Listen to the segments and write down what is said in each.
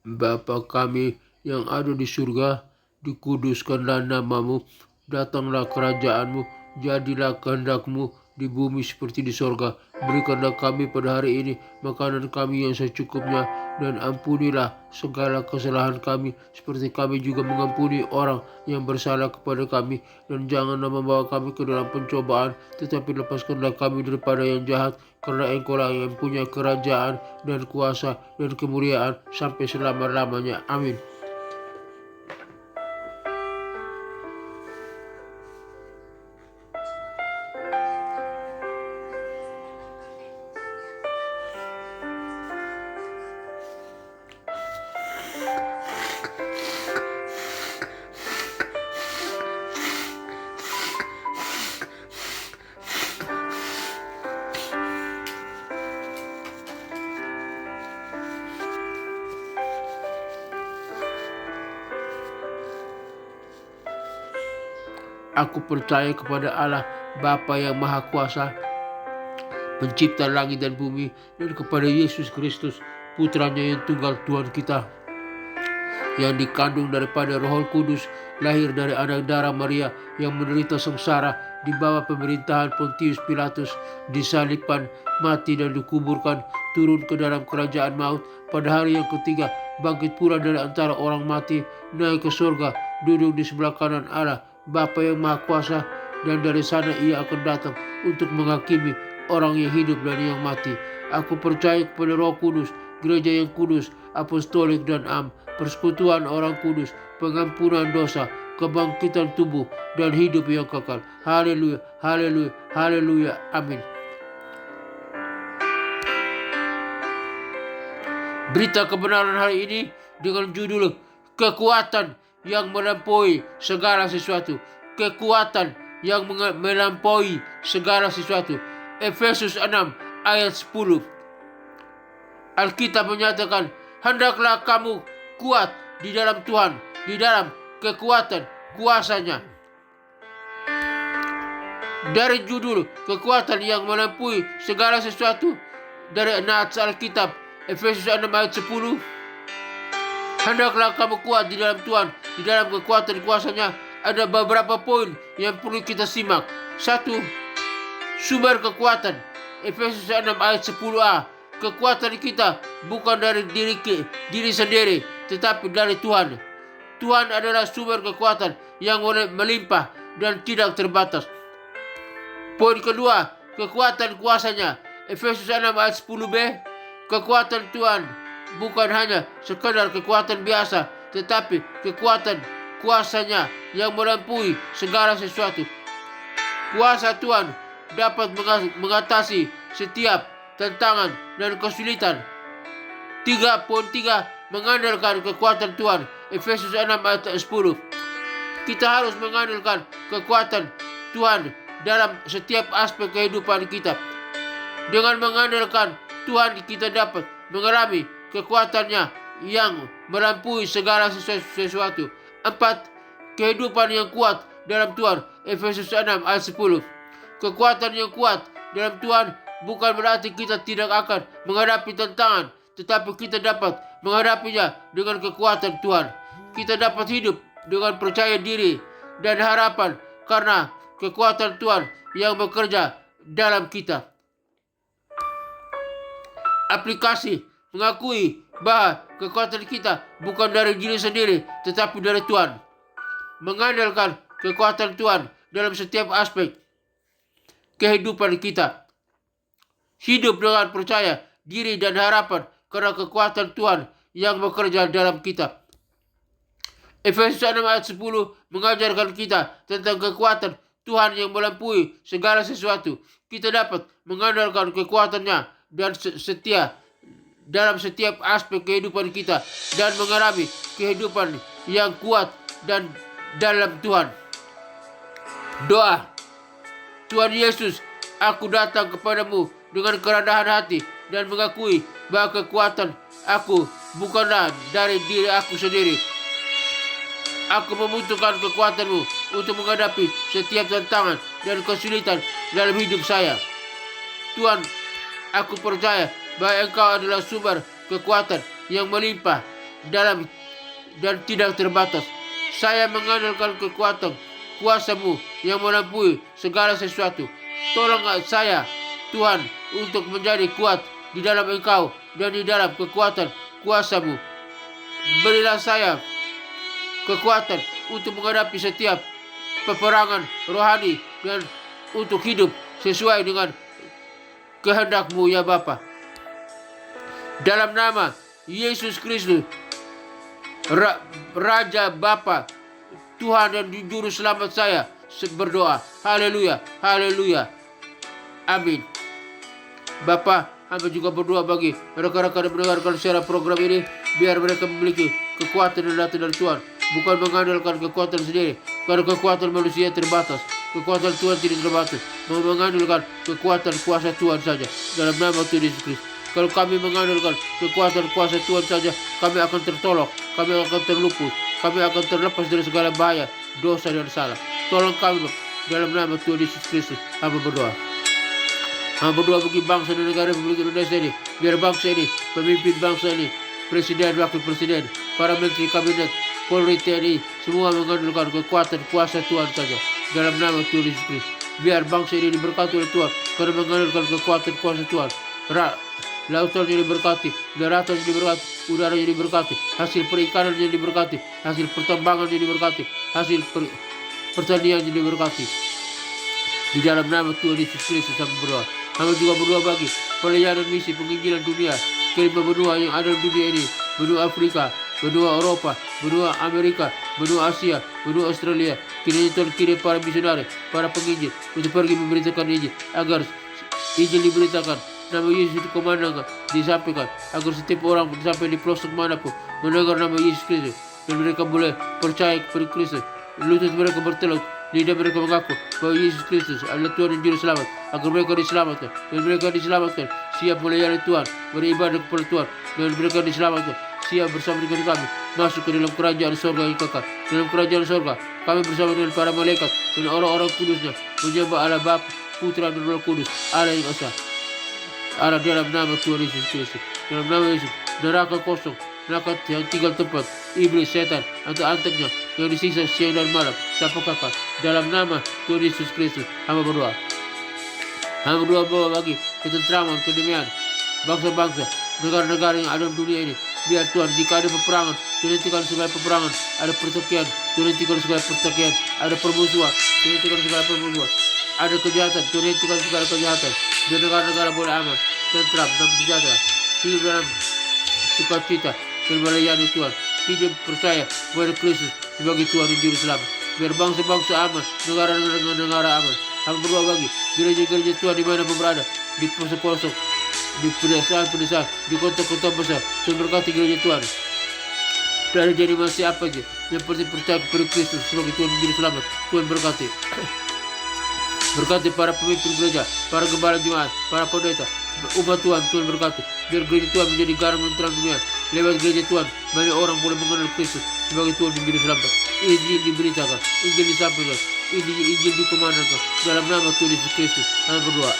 Bapa kami yang ada di surga, dikuduskanlah namamu, datanglah kerajaanmu, jadilah kehendakmu di bumi seperti di sorga. Berikanlah kami pada hari ini makanan kami yang secukupnya, dan ampunilah segala kesalahan kami, seperti kami juga mengampuni orang yang bersalah kepada kami. Dan janganlah membawa kami ke dalam pencobaan, tetapi lepaskanlah kami daripada yang jahat, karena Engkau-lah yang punya kerajaan dan kuasa dan kemuliaan sampai selama-lamanya. Amin. Aku percaya kepada Allah, Bapa yang Maha Kuasa, pencipta langit dan bumi, dan kepada Yesus Kristus, putranya yang tunggal Tuhan kita, yang dikandung daripada Roh Kudus, lahir dari anak darah Maria, yang menderita sengsara di bawah pemerintahan Pontius Pilatus, disalibkan, mati dan dikuburkan, turun ke dalam kerajaan maut, pada hari yang ketiga bangkit pula dari antara orang mati, naik ke surga, duduk di sebelah kanan Allah Bapa yang Maha Kuasa, dan dari sana ia akan datang untuk menghakimi orang yang hidup dan yang mati. Aku percaya kepada Roh Kudus, gereja yang kudus, apostolik dan persekutuan orang kudus, pengampunan dosa, kebangkitan tubuh, dan hidup yang kekal. Haleluya, haleluya, haleluya, amin. Berita kebenaran hari ini dengan judul kekuatan yang melampaui segala sesuatu. Kekuatan yang melampaui segala sesuatu. Efesus 6 ayat 10. Alkitab menyatakan, hendaklah kamu kuat di dalam Tuhan, di dalam kekuatan kuasanya. Dari judul kekuatan yang melampaui segala sesuatu, dari nats Alkitab Efesus 6 ayat 10, hendaklah kamu kuat di dalam Tuhan, di dalam kekuatan kuasanya. Ada beberapa poin yang perlu kita simak. 1. Sumber kekuatan. Efesus 6 ayat 10a. Kekuatan kita bukan dari diri sendiri, tetapi dari Tuhan. Tuhan adalah sumber kekuatan yang melimpah dan tidak terbatas. Poin kedua, kekuatan kuasanya. Efesus 6 ayat 10b. Kekuatan Tuhan bukan hanya sekadar kekuatan biasa, tetapi kekuatan kuasanya yang melampaui segala sesuatu. Kuasa Tuhan dapat mengatasi setiap tantangan dan kesulitan. 3.3 mengandalkan kekuatan Tuhan. Efesus 6 ayat 10. Kita harus mengandalkan kekuatan Tuhan dalam setiap aspek kehidupan kita. Dengan mengandalkan Tuhan, kita dapat mengalami kekuatannya yang melampaui segala sesuatu. 4. Kehidupan yang kuat dalam Tuhan. Efesus 6 ayat 10. Kekuatan yang kuat dalam Tuhan bukan berarti kita tidak akan menghadapi tantangan, tetapi kita dapat menghadapinya dengan kekuatan Tuhan. Kita dapat hidup dengan percaya diri dan harapan karena kekuatan Tuhan yang bekerja dalam kita. Aplikasi: mengakui bahwa kekuatan kita bukan dari diri sendiri, tetapi dari Tuhan. Mengandalkan kekuatan Tuhan dalam setiap aspek kehidupan kita. Hidup dengan percaya diri dan harapan karena kekuatan Tuhan yang bekerja dalam kita. Efesus 6 ayat 10 mengajarkan kita tentang kekuatan Tuhan yang melampaui segala sesuatu. Kita dapat mengandalkan kekuatannya dan setia dalam setiap aspek kehidupan kita dan mengalami kehidupan yang kuat dan dalam Tuhan. Doa: Tuhan Yesus, aku datang kepadamu dengan kerendahan hati dan mengakui bahwa kekuatan aku bukanlah dari diri aku sendiri. Aku membutuhkan kekuatan-Mu untuk menghadapi setiap tantangan dan kesulitan dalam hidup saya. Tuhan, aku percaya bahwa Engkau adalah sumber kekuatan yang melimpah dalam dan tidak terbatas. Saya mengandalkan kekuatan kuasa-Mu yang melampaui segala sesuatu. Tolong saya, Tuhan, untuk menjadi kuat di dalam Engkau dan di dalam kekuatan kuasa-Mu. Berilah saya kekuatan untuk menghadapi setiap peperangan rohani dan untuk hidup sesuai dengan kehendak-Mu ya Bapa. Dalam nama Yesus Kristus, Raja Bapa, Tuhan dan Juru Selamat saya berdoa. Haleluya, haleluya, amin. Bapa, hamba juga berdoa bagi rekan-rekan yang mendengarkan secara program ini, biar mereka memiliki kekuatan yang datang dari Tuhan, bukan mengandalkan kekuatan sendiri, karena kekuatan manusia terbatas. Kekuatan Tuhan tidak terbatas, mengandalkan kekuatan kuasa Tuhan saja. Dalam nama Tuhan Yesus Kristus. Kalau kami mengandalkan kekuatan kuasa Tuhan saja, kami akan tertolong, kami akan terluput, kami akan terlepas dari segala bahaya, dosa dan salah. Tolong kami dalam nama Tuhan Yesus Kristus. Hamba berdoa. Hamba berdoa bagi bangsa dan negara Republik Indonesia ini, biar bangsa ini, pemimpin bangsa ini, presiden, wakil presiden, para menteri kabinet, Polri, TNI, semua mengandalkan kekuatan kuasa Tuhan saja. Dalam nama Tuhan Yesus Kristus. Biar bangsa ini diberkati oleh Tuhan, karena mengandalkan kekuatan kuasa Tuhan. Lautan yang diberkati, daratan yang diberkati, udara yang diberkati, hasil perikanan yang diberkati, hasil pertambangan yang diberkati, hasil pertanian yang diberkati. Di dalam nama Tuhan Yesus Kristus kami berdoa. Kami juga berdoa bagi pelayanan misi penginjilan dunia, kelima benua yang ada di dunia ini, benua Afrika, benua Eropa, benua Amerika, benua Asia, benua Australia. Kiranya Tuhan kirim para misionari, para penginjil untuk pergi memberitakan Injil, agar Injil diberitakan, nama Yesus dikumandangkan, disampaikan, agar setiap orang sampai di pelosok manapun mendengar nama Yesus Kristus, dan mereka boleh percaya kepada Kristus. Lutut mereka bertelut, lidah mereka mengaku bahwa Yesus Kristus adalah Tuhan dan Juru Selamat, agar mereka diselamatkan, dan mereka diselamatkan siap melayani Tuhan, beribadah kepada Tuhan, dan mereka diselamatkan siap bersama dengan kami masuk ke dalam kerajaan surga yang kekal. Dalam kerajaan surga kami bersama dengan para malaikat dan orang-orang kudusnya menyembah Allah Bapa, Putra dan Roh Kudus, Allah yang esa. Allah dalam nama Tuhan Yesus Kristus. Dalam nama Yesus, neraka kosong, neraka yang tinggal tempat iblis, setan, atau anteknya yang disiksa siang dan malam sampai kekal. Dalam nama Tuhan Yesus Kristus, hamba berdoa. Hamba berdoa bahwa bagi ketentraman, kedamaian bangsa-bangsa, negara-negara yang ada di dunia ini. Biar Tuhan, jika ada peperangan, Tuhan hentikan segala peperangan. Ada pertikaian, Tuhan hentikan segala pertikaian. Ada permusuhan, Tuhan hentikan segala permusuhan. Ada kejahatan, Tuhan hentikan segala kejahatan. Dan negara-negara boleh aman, tentram, dan sejahtera, hidup dalam sukacita dan melayani Tuhan, hidup percaya kepada Kristus sebagai Tuhan dan Juru Selamat. Biar bangsa-bangsa aman, negara-negara aman. Hamba berdoa bagi gereja-gereja Tuhan di mana berada, di pelosok-pelosok, di pedesaan-pedesaan, di kota-kota besar. Tuhan berkati gereja Tuhan. Tidak ada jadi masih apa aja yang penting percaya kepada Kristus sebagai Tuhan dan Juru Selamat. Tuhan berkati. Berkati para pemimpin gereja, para gembala jemaat, para pendeta, umat Tuhan. Tuhan berkati. Biar gereja Tuhan menjadi garam dan terang dunia. Lewat gereja Tuhan, banyak orang boleh mengenal Kristus sebagai Tuhan dan Juru Selamat. Injil diberitakan, Injil disampaikan, Injil dikumandangkan. Dalam nama Tuhan Yesus Kristus, kami berdoa.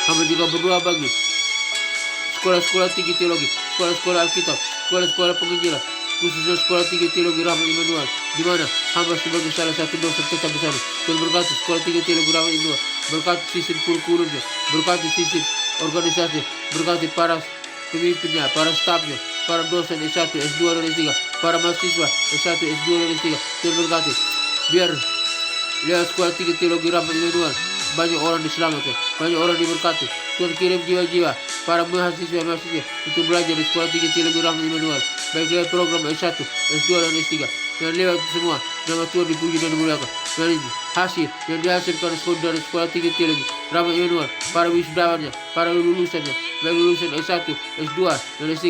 Kami juga berdoa bagi sekolah-sekolah tinggi teologi, sekolah-sekolah Alkitab, sekolah-sekolah penginjilan, khususnya sekolah tinggi teologi Rahmat Immanuel, di mana hamba sebagai salah satu dosen tetap di sana. Tuhan berkati sekolah tinggi teologi Rahmat Immanuel, berkati sistem kurikulumnya, berkati sistem organisasi, berkati para pemimpinnya, para stafnya, para dosen S1, S2 dan S3, para mahasiswa S1, S2 dan S3. Tuhan berkati. Biar lewat sekolah tinggi teologi Rahmat Immanuel banyak orang diselamatkan, banyak orang diberkati. Tuhan kirim jiwa-jiwa para mahasiswa untuk belajar di sekolah tinggi teologi Rahmat Immanuel, baik lewat program S1, S2 dan S3. Dan lewat semua nama Tuhan dipuji dan dimuliakan. Dan hasil yang dihasilkan dari sekolah tinggi teologi Rahmat Immanuel, para wisudawannya, para lulusannya, baik lulusan S1, S2 dan S3,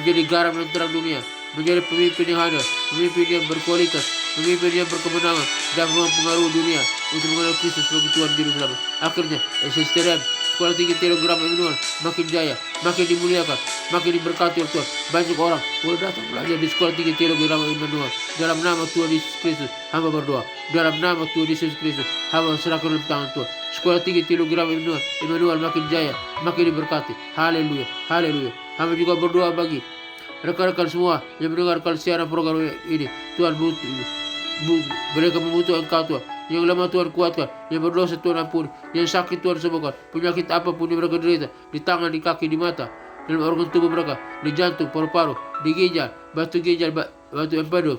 menjadi garam dan terang dunia, menjadi pemimpin yang handal, pemimpin yang berkualitas, pemimpin yang berkemenangan dan mempengaruhi dunia untuk mengenal Kristus sebagai Tuhan Juru Selamat. Akhirnya SSTRM, sekolah tinggi teologi Rahmat Immanuel, makin jaya, makin dimuliakan, makin diberkati oleh Tuhan. Banyak orang boleh datang belajar di sekolah tinggi teologi Rahmat Immanuel. Dalam nama Tuhan Yesus Kristus, hamba berdoa. Dalam nama Tuhan Yesus Kristus, hamba serahkan dalam tangan Tuhan. Sekolah tinggi teologi Rahmat Immanuel makin jaya, makin diberkati. Haleluya, haleluya. Hamba juga berdoa bagi rekan-rekan semua yang mendengarkan siaran program ini. Tuhan, mereka membutuhkan Engkau Tuhan. Yang lemah Tuhan kuatkan, yang berdosa Tuhan ampuni, yang sakit Tuhan sembuhkan. Penyakit apapun yang mereka derita, di tangan, di kaki, di mata, dalam organ tubuh mereka, di jantung, paru-paru, di ginjal, batu empedu,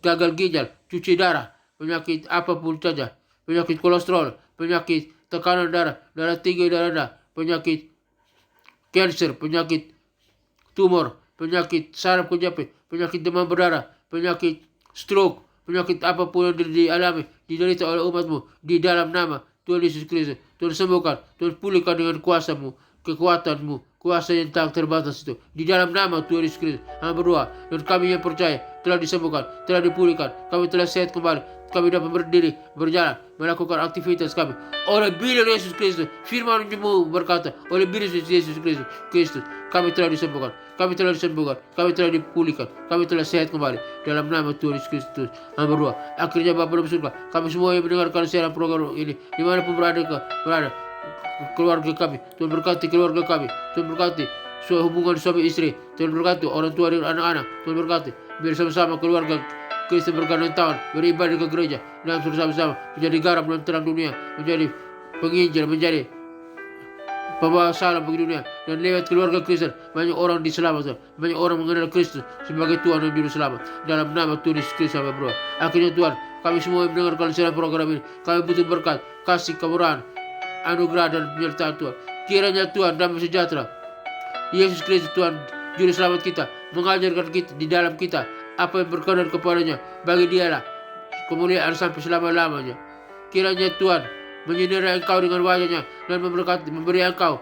gagal ginjal, cuci darah, penyakit apapun saja, penyakit kolesterol, penyakit tekanan darah, darah tinggi, darah rendah, penyakit kanker, penyakit tumor, penyakit saraf kejepit, penyakit demam berdarah, penyakit stroke, penyakit apapun yang dialami, diderita oleh umatmu, di dalam nama Tuhan Yesus Kristus, Tuhan sembuhkan, Tuhan pulihkan dengan kuasa-Mu, kekuatan-Mu, kuasa yang tak terbatas itu, di dalam nama Tuhan Yesus Kristus. Kami berdoa, dan kami yang percaya telah disembuhkan, telah dipulihkan, kami telah sehat kembali, kami dapat berdiri, berjalan, melakukan aktivitas kami oleh bilir Yesus Kristus. Firman-Mu berkata, oleh bilir Yesus Kristus, kami telah disembuhkan, kami telah disembuhkan, kami telah dipulihkan, kami telah sehat kembali dalam nama Tuhan Yesus Kristus. Kami berdoa. Akhirnya Bapa dalam surga, kami semua yang mendengarkan siaran program ini, dimanapun berada, keluarga kami, Tuhan berkati keluarga kami, Tuhan berkati hubungan suami istri, Tuhan berkati orang tua dan anak-anak, Tuhan berkati biar sama-sama keluarga Kristen bergandengan tangan, beribadah ke gereja, dan bersama-sama menjadi garam dan terang dunia, menjadi penginjil, menjadi pembawa salam bagi dunia, dan lewat keluarga Kristen banyak orang diselamatkan, banyak orang mengenal Kristus sebagai Tuhan dan Juru Selamat. Dalam nama Tuhan Yesus Kristus kami berdoa. Akhirnya Tuhan, kami semua yang mendengarkan siaran program ini, kami butuh berkat, kasih, kemurahan, anugerah dan penyertaan Tuhan. Kiranya Tuhan damai sejahtera Yesus Kristus Tuhan Juru Selamat kita mengajarkan kita di dalam kita apa yang berkenan kepadanya, bagi Dialah kemuliaan sampai selama-lamanya. Kiranya Tuhan menyinari engkau dengan wajahnya dan memberkati, memberi engkau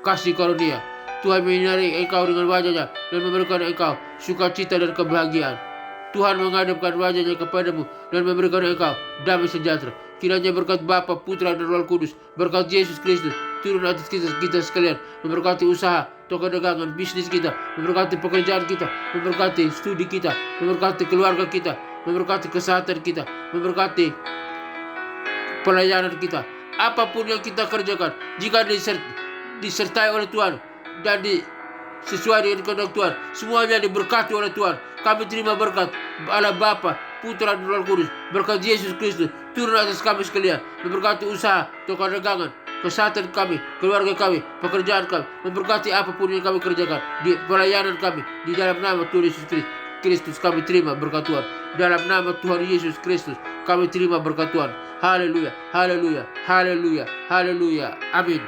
kasih karunia. Tuhan menyinari engkau dengan wajahnya dan memberikan engkau sukacita dan kebahagiaan. Tuhan menghadapkan wajahnya kepadamu dan memberikan engkau damai sejahtera. Kiranya berkat Bapa, Putra dan Roh Kudus, berkat Yesus Kristus turun atas kita sekalian, memberkati usaha, toko dagangan, bisnis kita, memberkati pekerjaan kita, memberkati studi kita, memberkati keluarga kita, memberkati kesehatan kita, memberkati pelayanan kita. Apapun yang kita kerjakan, jika disertai oleh Tuhan dan sesuai dengan kehendak Tuhan, semuanya diberkati oleh Tuhan. Kami terima berkat Allah Bapa, Putra dan Roh Kudus, berkat Yesus Kristus turun atas kami sekalian, memberkati usaha, toko dagangan, kesehatan kami, keluarga kami, pekerjaan kami, memberkati apapun yang kami kerjakan, di pelayanan kami, di dalam nama Tuhan Yesus Kristus kami terima berkat Tuhan. Dalam nama Tuhan Yesus Kristus kami terima berkat Tuhan. Haleluya, haleluya, haleluya, haleluya. Amin.